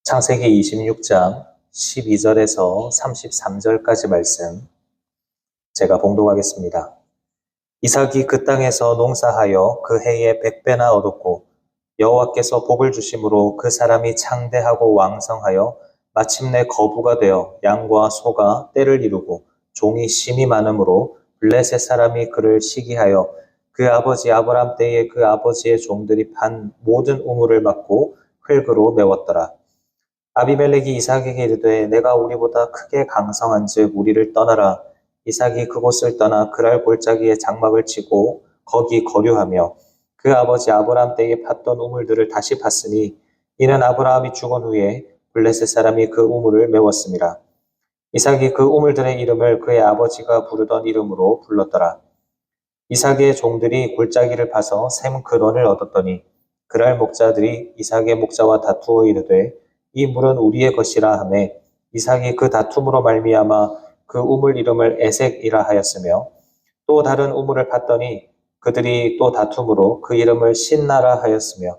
창세기 26장 12절에서 33절까지 말씀 제가 봉독하겠습니다. 이삭이 그 땅에서 농사하여 그 해에 100배나 얻었고 여호와께서 복을 주심으로 그 사람이 창대하고 왕성하여 마침내 거부가 되어 양과 소가 떼를 이루고 종이 심이 많으므로 블레셋 사람이 그를 시기하여 그 아버지 아브람 때에 그 아버지의 종들이 판 모든 우물을 막고 흙으로 메웠더라. 아비멜렉이 이삭에게 이르되 내가 우리보다 크게 강성한즉 우리를 떠나라. 이삭이 그곳을 떠나 그랄 골짜기에 장막을 치고 거기 거류하며 그 아버지 아브라함 때에 팠던 우물들을 다시 팠으니 이는 아브라함이 죽은 후에 블레셋 사람이 그 우물을 메웠습니다. 이삭이 그 우물들의 이름을 그의 아버지가 부르던 이름으로 불렀더라. 이삭의 종들이 골짜기를 파서 샘 근원을 얻었더니 그랄 목자들이 이삭의 목자와 다투어 이르되 이 물은 우리의 것이라 하매 이삭이 그 다툼으로 말미암아 그 우물 이름을 에색이라 하였으며 또 다른 우물을 팠더니 그들이 또 다툼으로 그 이름을 신나라 하였으며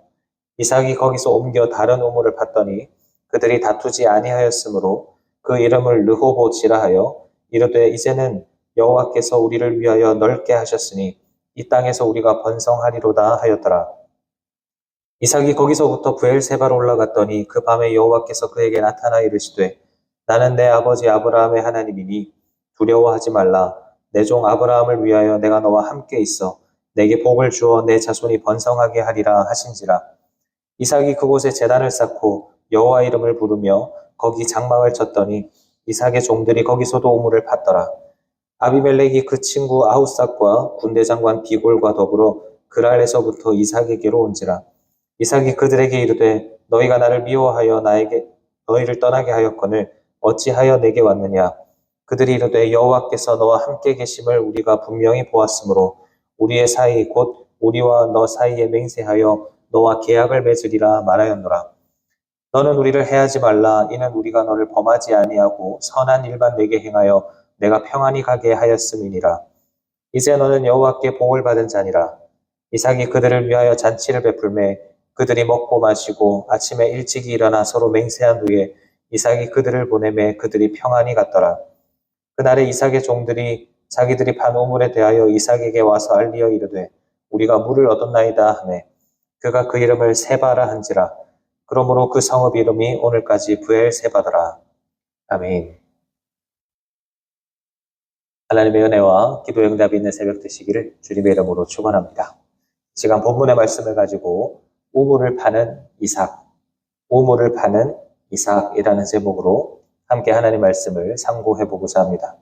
이삭이 거기서 옮겨 다른 우물을 팠더니 그들이 다투지 아니하였으므로 그 이름을 르호보지라 하여 이르되 이제는 여호와께서 우리를 위하여 넓게 하셨으니 이 땅에서 우리가 번성하리로다 하였더라. 이삭이 거기서부터 브엘세바로 올라갔더니 그 밤에 여호와께서 그에게 나타나 이르시되 나는 내 아버지 아브라함의 하나님이니 두려워하지 말라. 내 종 아브라함을 위하여 내가 너와 함께 있어 내게 복을 주어 내 자손이 번성하게 하리라 하신지라. 이삭이 그곳에 제단을 쌓고 여호와 이름을 부르며 거기 장막을 쳤더니 이삭의 종들이 거기서도 우물을 팠더라. 아비멜렉이 그 친구 아후삭과 군대 장관 비골과 더불어 그랄에서부터 이삭에게로 온지라. 이삭이 그들에게 이르되 너희가 나를 미워하여 나에게 너희를 떠나게 하였거늘 어찌하여 내게 왔느냐. 그들이 이르되 여호와께서 너와 함께 계심을 우리가 분명히 보았으므로 우리의 사이 곧 우리와 너 사이에 맹세하여 너와 계약을 맺으리라 말하였노라. 너는 우리를 해하지 말라. 이는 우리가 너를 범하지 아니하고 선한 일만 내게 행하여 내가 평안히 가게 하였음이니라. 이제 너는 여호와께 복을 받은 자니라. 이삭이 그들을 위하여 잔치를 베풀매 그들이 먹고 마시고 아침에 일찍이 일어나 서로 맹세한 후에 이삭이 그들을 보내매 그들이 평안히 갔더라. 그날에 이삭의 종들이 자기들이 판 우물에 대하여 이삭에게 와서 알리어 이르되 우리가 물을 얻었나이다 하매 그가 그 이름을 세바라 한지라. 그러므로 그 성읍 이름이 오늘까지 브엘세바더라. 아멘. 하나님의 은혜와 기도의 응답이 있는 새벽 되시기를 주님의 이름으로 축원합니다. 시간 본문의 말씀을 가지고 우물을 파는 이삭, 우물을 파는 이삭이라는 제목으로 함께 하나님 말씀을 상고해 보고자 합니다.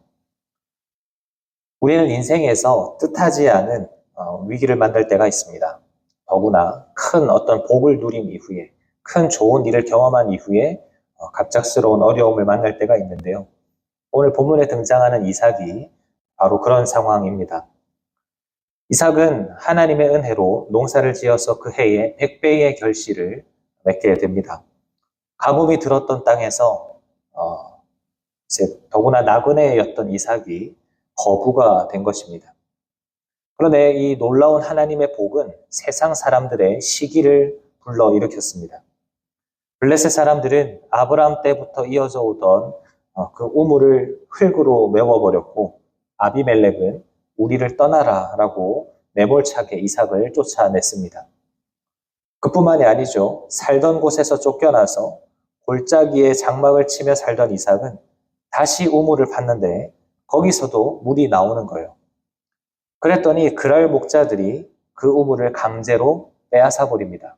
우리는 인생에서 뜻하지 않은 위기를 만날 때가 있습니다. 더구나 큰 어떤 복을 누린 이후에, 큰 좋은 일을 경험한 이후에 갑작스러운 어려움을 만날 때가 있는데요. 오늘 본문에 등장하는 이삭이 바로 그런 상황입니다. 이삭은 하나님의 은혜로 농사를 지어서 그 해에 100배의 결실을 맺게 됩니다. 가뭄이 들었던 땅에서 더구나 나그네였던 이삭이 거부가 된 것입니다. 그런데 이 놀라운 하나님의 복은 세상 사람들의 시기를 불러일으켰습니다. 블레셋 사람들은 아브라함 때부터 이어져 오던 그 우물을 흙으로 메워버렸고 아비멜렉은 우리를 떠나라 라고 매몰차게 이삭을 쫓아냈습니다. 그뿐만이 아니죠. 살던 곳에서 쫓겨나서 골짜기에 장막을 치며 살던 이삭은 다시 우물을 팠는데 거기서도 물이 나오는 거예요. 그랬더니 그랄 목자들이 그 우물을 강제로 빼앗아 버립니다.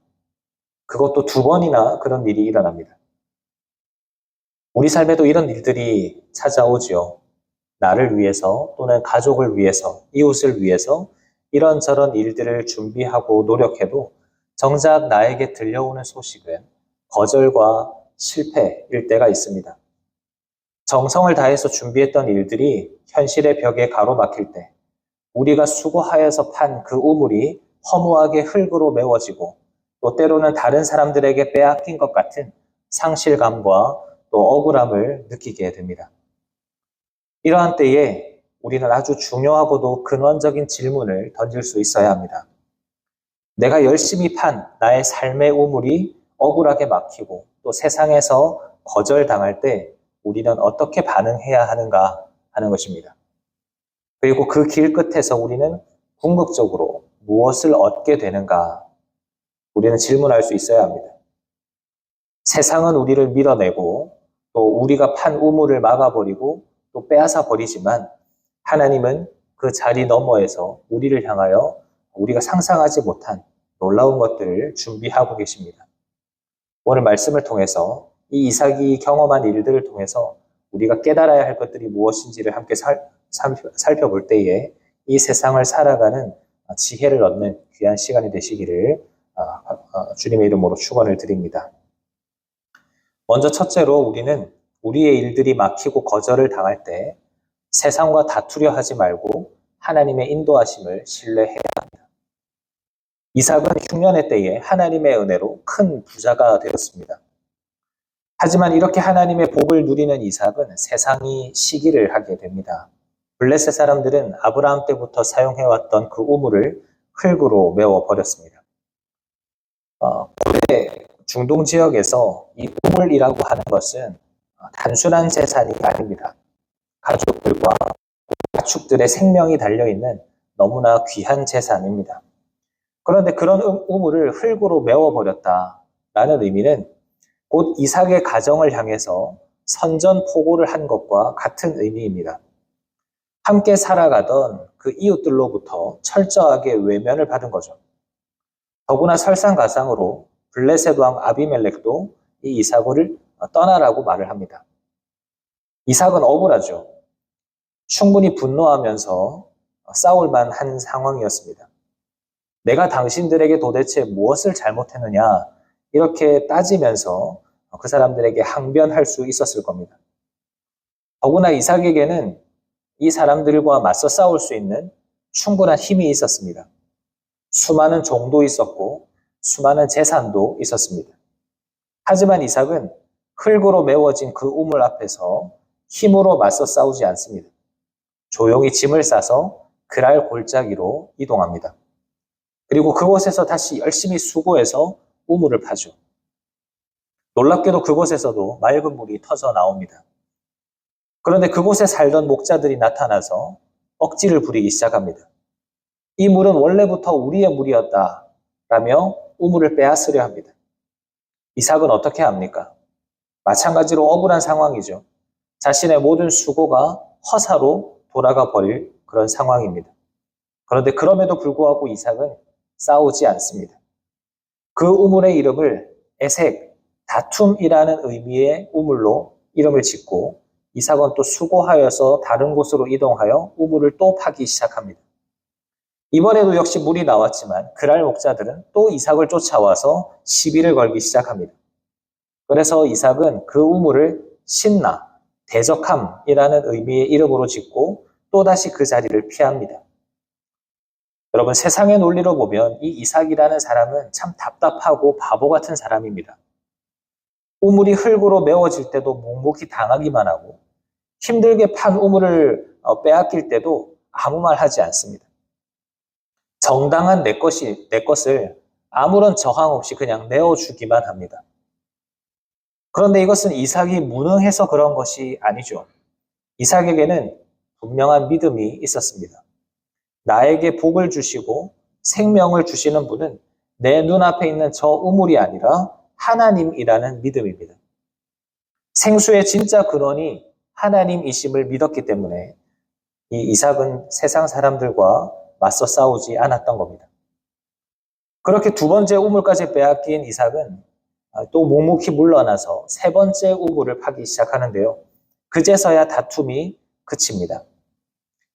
그것도 2번이나 그런 일이 일어납니다. 우리 삶에도 이런 일들이 찾아오죠. 나를 위해서 또는 가족을 위해서, 이웃을 위해서 이런저런 일들을 준비하고 노력해도 정작 나에게 들려오는 소식은 거절과 실패일 때가 있습니다. 정성을 다해서 준비했던 일들이 현실의 벽에 가로막힐 때 우리가 수고하여서 판 그 우물이 허무하게 흙으로 메워지고 또 때로는 다른 사람들에게 빼앗긴 것 같은 상실감과 또 억울함을 느끼게 됩니다. 이러한 때에 우리는 아주 중요하고도 근원적인 질문을 던질 수 있어야 합니다. 내가 열심히 판 나의 삶의 우물이 억울하게 막히고 또 세상에서 거절당할 때 우리는 어떻게 반응해야 하는가 하는 것입니다. 그리고 그 길 끝에서 우리는 궁극적으로 무엇을 얻게 되는가 우리는 질문할 수 있어야 합니다. 세상은 우리를 밀어내고 또 우리가 판 우물을 막아버리고 또 빼앗아 버리지만 하나님은 그 자리 너머에서 우리를 향하여 우리가 상상하지 못한 놀라운 것들을 준비하고 계십니다. 오늘 말씀을 통해서 이 이삭이 경험한 일들을 통해서 우리가 깨달아야 할 것들이 무엇인지를 함께 살펴볼 때에 이 세상을 살아가는 지혜를 얻는 귀한 시간이 되시기를 주님의 이름으로 축원을 드립니다. 먼저 첫째로 우리는 우리의 일들이 막히고 거절을 당할 때 세상과 다투려 하지 말고 하나님의 인도하심을 신뢰해야 합니다. 이삭은 흉년의 때에 하나님의 은혜로 큰 부자가 되었습니다. 하지만 이렇게 하나님의 복을 누리는 이삭은 세상이 시기를 하게 됩니다. 블레셋 사람들은 아브라함 때부터 사용해왔던 그 우물을 흙으로 메워버렸습니다. 고대 중동 지역에서 이 우물이라고 하는 것은 단순한 재산이 아닙니다. 가족들과 가축들의 생명이 달려있는 너무나 귀한 재산입니다. 그런데 그런 우물을 흙으로 메워버렸다라는 의미는 곧 이삭의 가정을 향해서 선전포고를 한 것과 같은 의미입니다. 함께 살아가던 그 이웃들로부터 철저하게 외면을 받은 거죠. 더구나 설상가상으로 블레셋 왕 아비멜렉도 이 이삭을 떠나라고 말을 합니다. 이삭은 억울하죠. 충분히 분노하면서 싸울 만한 상황이었습니다. 내가 당신들에게 도대체 무엇을 잘못했느냐 이렇게 따지면서 그 사람들에게 항변할 수 있었을 겁니다. 더구나 이삭에게는 이 사람들과 맞서 싸울 수 있는 충분한 힘이 있었습니다. 수많은 종도 있었고 수많은 재산도 있었습니다. 하지만 이삭은 흙으로 메워진 그 우물 앞에서 힘으로 맞서 싸우지 않습니다. 조용히 짐을 싸서 그랄 골짜기로 이동합니다. 그리고 그곳에서 다시 열심히 수고해서 우물을 파죠. 놀랍게도 그곳에서도 맑은 물이 터져 나옵니다. 그런데 그곳에 살던 목자들이 나타나서 억지를 부리기 시작합니다. 이 물은 원래부터 우리의 물이었다라며 우물을 빼앗으려 합니다. 이삭은 어떻게 합니까? 마찬가지로 억울한 상황이죠. 자신의 모든 수고가 허사로 돌아가 버릴 그런 상황입니다. 그런데 그럼에도 불구하고 이삭은 싸우지 않습니다. 그 우물의 이름을 에색, 다툼이라는 의미의 우물로 이름을 짓고 이삭은 또 수고하여서 다른 곳으로 이동하여 우물을 또 파기 시작합니다. 이번에도 역시 물이 나왔지만 그랄 목자들은 또 이삭을 쫓아와서 시비를 걸기 시작합니다. 그래서 이삭은 그 우물을 신나, 대적함이라는 의미의 이름으로 짓고 또다시 그 자리를 피합니다. 여러분, 세상의 논리로 보면 이 이삭이라는 사람은 참 답답하고 바보 같은 사람입니다. 우물이 흙으로 메워질 때도 묵묵히 당하기만 하고 힘들게 판 우물을 빼앗길 때도 아무 말 하지 않습니다. 정당한 내 것을 아무런 저항 없이 그냥 내어주기만 합니다. 그런데 이것은 이삭이 무능해서 그런 것이 아니죠. 이삭에게는 분명한 믿음이 있었습니다. 나에게 복을 주시고 생명을 주시는 분은 내 눈앞에 있는 저 우물이 아니라 하나님이라는 믿음입니다. 생수의 진짜 근원이 하나님이심을 믿었기 때문에 이 이삭은 세상 사람들과 맞서 싸우지 않았던 겁니다. 그렇게 두 번째 우물까지 빼앗긴 이삭은 또 묵묵히 물러나서 세 번째 우물을 파기 시작하는데요. 그제서야 다툼이 그칩니다.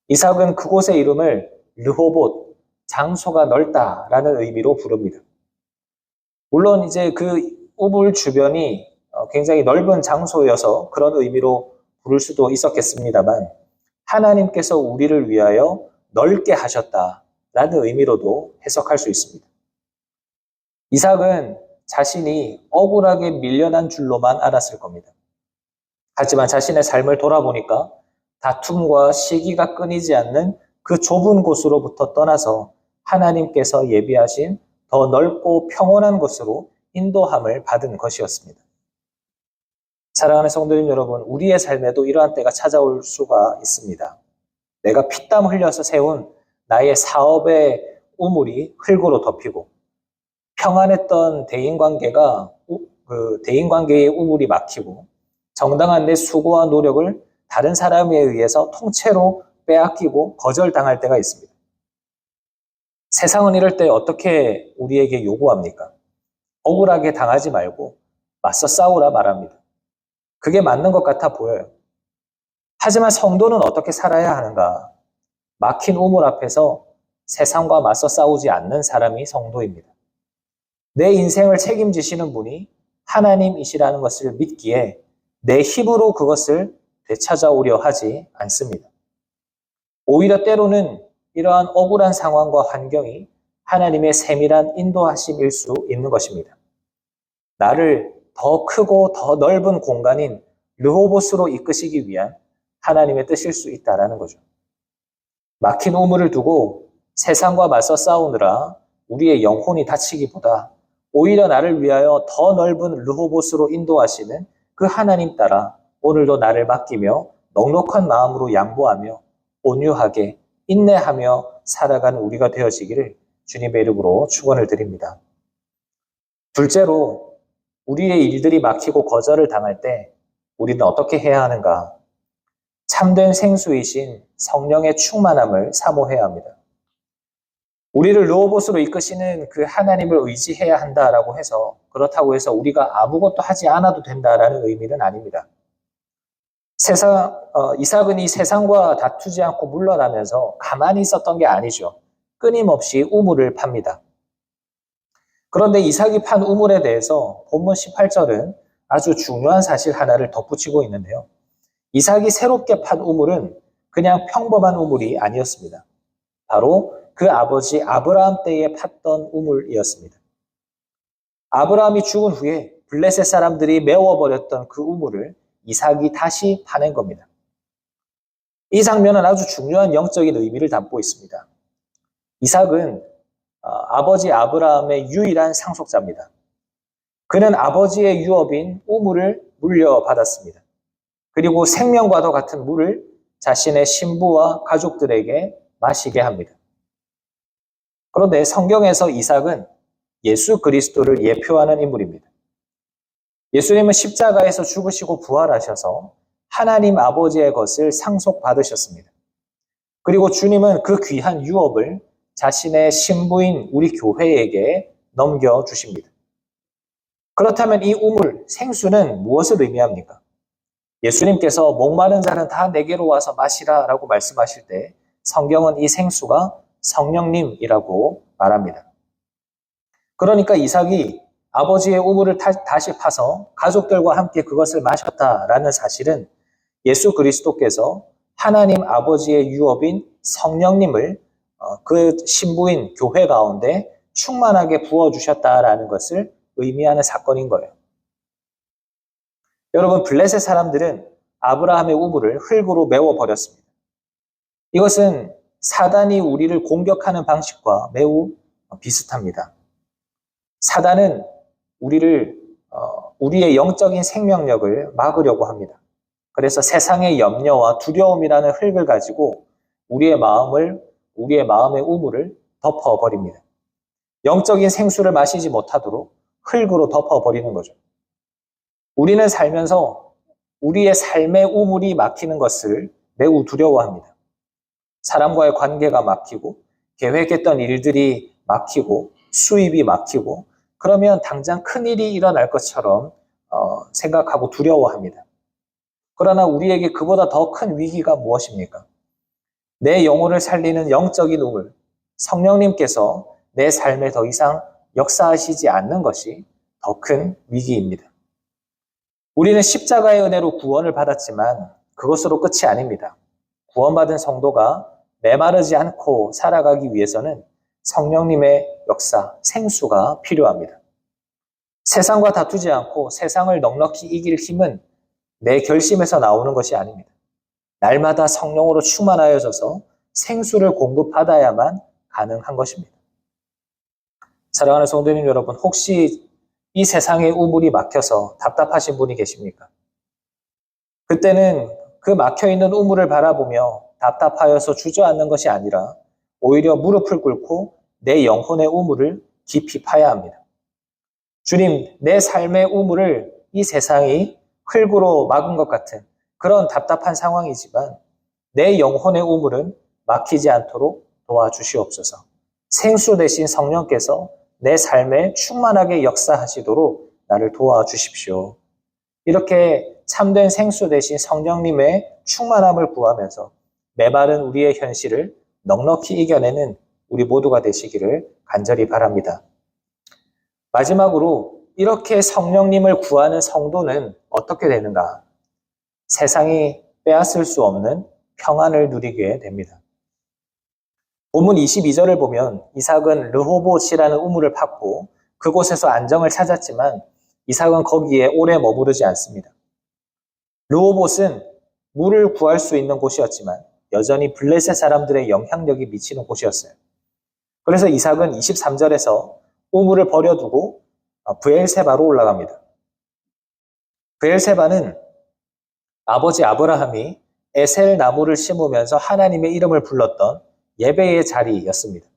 이삭은 그곳의 이름을 르호봇, 장소가 넓다라는 의미로 부릅니다. 물론 이제 그 우물 주변이 굉장히 넓은 장소여서 그런 의미로 부를 수도 있었겠습니다만 하나님께서 우리를 위하여 넓게 하셨다라는 의미로도 해석할 수 있습니다. 이삭은 자신이 억울하게 밀려난 줄로만 알았을 겁니다. 하지만 자신의 삶을 돌아보니까 다툼과 시기가 끊이지 않는 그 좁은 곳으로부터 떠나서 하나님께서 예비하신 더 넓고 평온한 곳으로 인도함을 받은 것이었습니다. 사랑하는 성도님 여러분, 우리의 삶에도 이러한 때가 찾아올 수가 있습니다. 내가 피땀 흘려서 세운 나의 사업의 우물이 흙으로 덮이고 평안했던 대인관계가 대인관계의 우물이 막히고 정당한 내 수고와 노력을 다른 사람에 의해서 통째로 빼앗기고 거절당할 때가 있습니다. 세상은 이럴 때 어떻게 우리에게 요구합니까? 억울하게 당하지 말고 맞서 싸우라 말합니다. 그게 맞는 것 같아 보여요. 하지만 성도는 어떻게 살아야 하는가? 막힌 우물 앞에서 세상과 맞서 싸우지 않는 사람이 성도입니다. 내 인생을 책임지시는 분이 하나님이시라는 것을 믿기에 내 힘으로 그것을 되찾아오려 하지 않습니다. 오히려 때로는 이러한 억울한 상황과 환경이 하나님의 세밀한 인도하심일 수 있는 것입니다. 나를 더 크고 더 넓은 공간인 르호보스로 이끄시기 위한 하나님의 뜻일 수 있다는 거죠. 막힌 우물을 두고 세상과 맞서 싸우느라 우리의 영혼이 다치기보다 오히려 나를 위하여 더 넓은 르호보스로 인도하시는 그 하나님 따라 오늘도 나를 맡기며 넉넉한 마음으로 양보하며 온유하게 인내하며 살아가는 우리가 되어지기를 주님의 이름으로 축원을 드립니다. 둘째로 우리의 일들이 막히고 거절을 당할 때 우리는 어떻게 해야 하는가? 참된 생수이신 성령의 충만함을 사모해야 합니다. 우리를 르호보스로 이끄시는 그 하나님을 의지해야 한다라고 해서 그렇다고 해서 우리가 아무것도 하지 않아도 된다라는 의미는 아닙니다. 이삭은 이 세상과 다투지 않고 물러나면서 가만히 있었던 게 아니죠. 끊임없이 우물을 팝니다. 그런데 이삭이 판 우물에 대해서 본문 18절은 아주 중요한 사실 하나를 덧붙이고 있는데요. 이삭이 새롭게 판 우물은 그냥 평범한 우물이 아니었습니다. 바로 그 아버지 아브라함 때에 팠던 우물이었습니다. 아브라함이 죽은 후에 블레셋 사람들이 메워버렸던 그 우물을 이삭이 다시 파낸 겁니다. 이 장면은 아주 중요한 영적인 의미를 담고 있습니다. 이삭은 아버지 아브라함의 유일한 상속자입니다. 그는 아버지의 유업인 우물을 물려받았습니다. 그리고 생명과도 같은 물을 자신의 신부와 가족들에게 마시게 합니다. 그런데 성경에서 이삭은 예수 그리스도를 예표하는 인물입니다. 예수님은 십자가에서 죽으시고 부활하셔서 하나님 아버지의 것을 상속받으셨습니다. 그리고 주님은 그 귀한 유업을 자신의 신부인 우리 교회에게 넘겨주십니다. 그렇다면 이 우물, 생수는 무엇을 의미합니까? 예수님께서 목마른 자는 다 내게로 와서 마시라 라고 말씀하실 때 성경은 이 생수가 성령님이라고 말합니다. 그러니까 이삭이 아버지의 우물을 다시 파서 가족들과 함께 그것을 마셨다라는 사실은 예수 그리스도께서 하나님 아버지의 유업인 성령님을 그 신부인 교회 가운데 충만하게 부어주셨다라는 것을 의미하는 사건인 거예요. 여러분, 블레셋 사람들은 아브라함의 우물을 흙으로 메워버렸습니다. 이것은 사단이 우리를 공격하는 방식과 매우 비슷합니다. 사단은 우리의 영적인 생명력을 막으려고 합니다. 그래서 세상의 염려와 두려움이라는 흙을 가지고 우리의 마음의 우물을 덮어버립니다. 영적인 생수를 마시지 못하도록 흙으로 덮어버리는 거죠. 우리는 살면서 우리의 삶의 우물이 막히는 것을 매우 두려워합니다. 사람과의 관계가 막히고 계획했던 일들이 막히고 수입이 막히고 그러면 당장 큰일이 일어날 것처럼 생각하고 두려워합니다. 그러나 우리에게 그보다 더 큰 위기가 무엇입니까? 내 영혼을 살리는 영적인 우물, 성령님께서 내 삶에 더 이상 역사하시지 않는 것이 더 큰 위기입니다. 우리는 십자가의 은혜로 구원을 받았지만 그것으로 끝이 아닙니다. 구원받은 성도가 메마르지 않고 살아가기 위해서는 성령님의 역사, 생수가 필요합니다. 세상과 다투지 않고 세상을 넉넉히 이길 힘은 내 결심에서 나오는 것이 아닙니다. 날마다 성령으로 충만하여져서 생수를 공급받아야만 가능한 것입니다. 사랑하는 성도님 여러분, 혹시 이 세상의 우물이 막혀서 답답하신 분이 계십니까? 그때는 그 막혀있는 우물을 바라보며 답답하여서 주저앉는 것이 아니라 오히려 무릎을 꿇고 내 영혼의 우물을 깊이 파야 합니다. 주님, 내 삶의 우물을 이 세상이 흙으로 막은 것 같은 그런 답답한 상황이지만 내 영혼의 우물은 막히지 않도록 도와주시옵소서. 생수 되신 성령께서 내 삶에 충만하게 역사하시도록 나를 도와주십시오. 이렇게 참된 생수 되신 성령님의 충만함을 구하면서 메마른 우리의 현실을 넉넉히 이겨내는 우리 모두가 되시기를 간절히 바랍니다. 마지막으로 이렇게 성령님을 구하는 성도는 어떻게 되는가? 세상이 빼앗을 수 없는 평안을 누리게 됩니다. 본문 22절을 보면 이삭은 르호봇이라는 우물을 팠고 그곳에서 안정을 찾았지만 이삭은 거기에 오래 머무르지 않습니다. 르호봇은 물을 구할 수 있는 곳이었지만 여전히 블레셋 사람들의 영향력이 미치는 곳이었어요. 그래서 이삭은 23절에서 우물을 버려두고 브엘세바로 올라갑니다. 브엘세바는 아버지 아브라함이 에셀 나무를 심으면서 하나님의 이름을 불렀던 예배의 자리였습니다.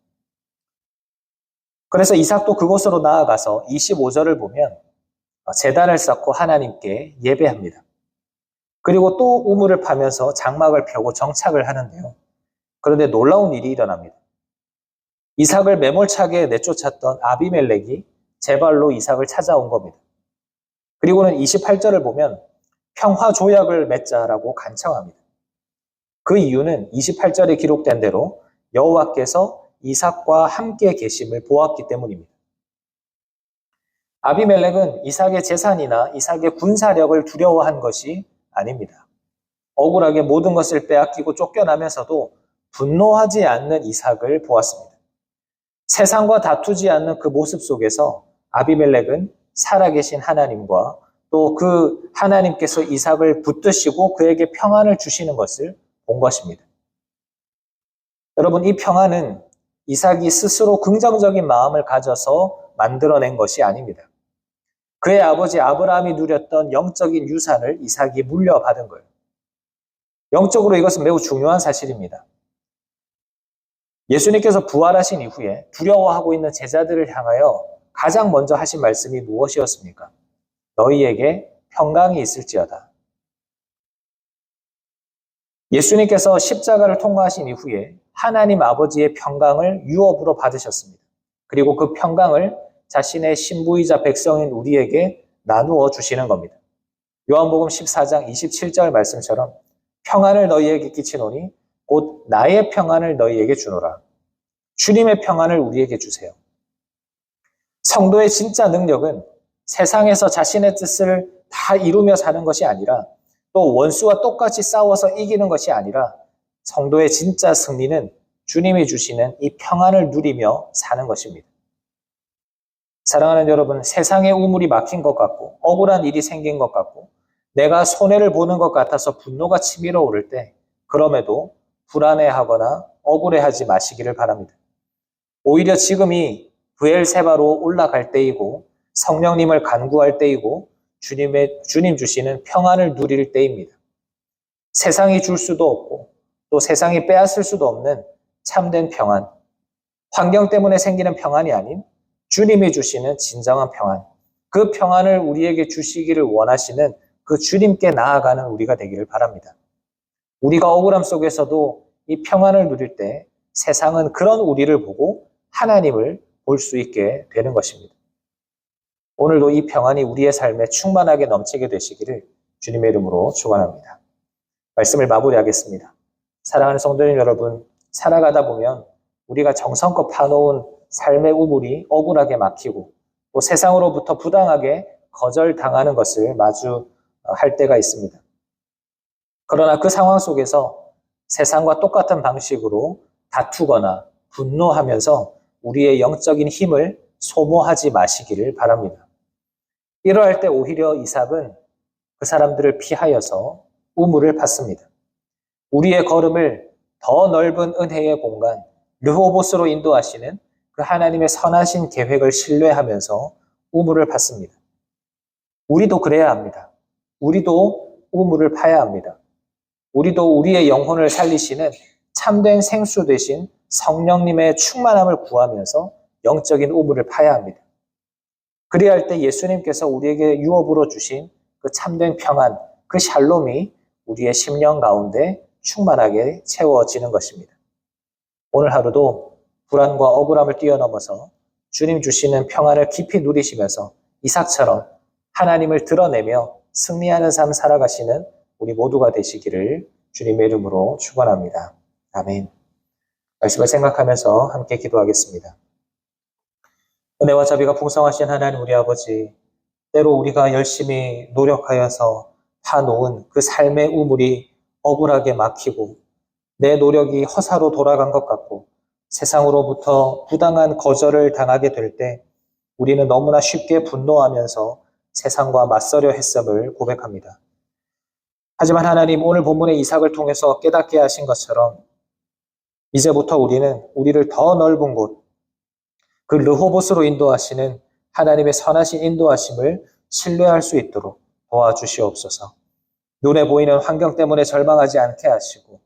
그래서 이삭도 그곳으로 나아가서 25절을 보면 제단을 쌓고 하나님께 예배합니다. 그리고 또 우물을 파면서 장막을 펴고 정착을 하는데요. 그런데 놀라운 일이 일어납니다. 이삭을 매몰차게 내쫓았던 아비멜렉이 제발로 이삭을 찾아온 겁니다. 그리고는 28절을 보면 평화 조약을 맺자라고 간청합니다. 그 이유는 28절에 기록된 대로 여호와께서 이삭과 함께 계심을 보았기 때문입니다. 아비멜렉은 이삭의 재산이나 이삭의 군사력을 두려워한 것이 아닙니다. 억울하게 모든 것을 빼앗기고 쫓겨나면서도 분노하지 않는 이삭을 보았습니다. 세상과 다투지 않는 그 모습 속에서 아비멜렉은 살아계신 하나님과 또 그 하나님께서 이삭을 붙드시고 그에게 평안을 주시는 것을 본 것입니다. 여러분, 이 평안은 이삭이 스스로 긍정적인 마음을 가져서 만들어낸 것이 아닙니다. 그의 아버지 아브라함이 누렸던 영적인 유산을 이삭이 물려받은 거예요. 영적으로 이것은 매우 중요한 사실입니다. 예수님께서 부활하신 이후에 두려워하고 있는 제자들을 향하여 가장 먼저 하신 말씀이 무엇이었습니까? 너희에게 평강이 있을지어다. 예수님께서 십자가를 통과하신 이후에 하나님 아버지의 평강을 유업으로 받으셨습니다. 그리고 그 평강을 자신의 신부이자 백성인 우리에게 나누어 주시는 겁니다. 요한복음 14장 27절 말씀처럼 평안을 너희에게 끼치노니 곧 나의 평안을 너희에게 주노라. 주님의 평안을 우리에게 주세요. 성도의 진짜 능력은 세상에서 자신의 뜻을 다 이루며 사는 것이 아니라 또 원수와 똑같이 싸워서 이기는 것이 아니라 성도의 진짜 승리는 주님이 주시는 이 평안을 누리며 사는 것입니다. 사랑하는 여러분, 세상의 우물이 막힌 것 같고 억울한 일이 생긴 것 같고 내가 손해를 보는 것 같아서 분노가 치밀어 오를 때 그럼에도 불안해하거나 억울해하지 마시기를 바랍니다. 오히려 지금이 브엘세바로 올라갈 때이고 성령님을 간구할 때이고 주님 주시는 평안을 누릴 때입니다. 세상이 줄 수도 없고 또 세상이 빼앗을 수도 없는 참된 평안, 환경 때문에 생기는 평안이 아닌 주님이 주시는 진정한 평안, 그 평안을 우리에게 주시기를 원하시는 그 주님께 나아가는 우리가 되기를 바랍니다. 우리가 억울함 속에서도 이 평안을 누릴 때 세상은 그런 우리를 보고 하나님을 볼 수 있게 되는 것입니다. 오늘도 이 평안이 우리의 삶에 충만하게 넘치게 되시기를 주님의 이름으로 축원합니다. 말씀을 마무리하겠습니다. 사랑하는 성도님 여러분, 살아가다 보면 우리가 정성껏 파놓은 삶의 우물이 억울하게 막히고 또 세상으로부터 부당하게 거절당하는 것을 마주할 때가 있습니다. 그러나 그 상황 속에서 세상과 똑같은 방식으로 다투거나 분노하면서 우리의 영적인 힘을 소모하지 마시기를 바랍니다. 이러할 때 오히려 이삭은 그 사람들을 피하여서 우물을 팠습니다. 우리의 걸음을 더 넓은 은혜의 공간, 르호봇으로 인도하시는 그 하나님의 선하신 계획을 신뢰하면서 우물을 팠습니다. 우리도 그래야 합니다. 우리도 우물을 파야 합니다. 우리도 우리의 영혼을 살리시는 참된 생수 되신 성령님의 충만함을 구하면서 영적인 우물을 파야 합니다. 그래야 할 때 예수님께서 우리에게 유업으로 주신 그 참된 평안, 그 샬롬이 우리의 심령 가운데 충만하게 채워지는 것입니다. 오늘 하루도 불안과 억울함을 뛰어넘어서 주님 주시는 평안을 깊이 누리시면서 이삭처럼 하나님을 드러내며 승리하는 삶 살아가시는 우리 모두가 되시기를 주님의 이름으로 축원합니다. 아멘. 말씀을 생각하면서 함께 기도하겠습니다. 은혜와 자비가 풍성하신 하나님 우리 아버지, 때로 우리가 열심히 노력하여서 파놓은 그 삶의 우물이 억울하게 막히고 내 노력이 허사로 돌아간 것 같고 세상으로부터 부당한 거절을 당하게 될 때 우리는 너무나 쉽게 분노하면서 세상과 맞서려 했음을 고백합니다. 하지만 하나님, 오늘 본문의 이삭을 통해서 깨닫게 하신 것처럼 이제부터 우리는 우리를 더 넓은 곳, 그 르호봇으로 인도하시는 하나님의 선하신 인도하심을 신뢰할 수 있도록 도와주시옵소서. 눈에 보이는 환경 때문에 절망하지 않게 하시고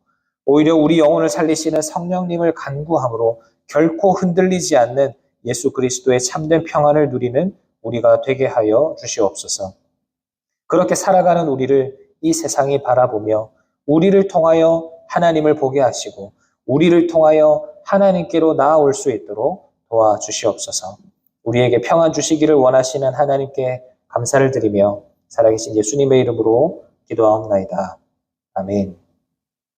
오히려 우리 영혼을 살리시는 성령님을 간구함으로 결코 흔들리지 않는 예수 그리스도의 참된 평안을 누리는 우리가 되게 하여 주시옵소서. 그렇게 살아가는 우리를 이 세상이 바라보며 우리를 통하여 하나님을 보게 하시고 우리를 통하여 하나님께로 나아올 수 있도록 도와주시옵소서. 우리에게 평안 주시기를 원하시는 하나님께 감사를 드리며 살아계신 예수님의 이름으로 기도하옵나이다. 아멘.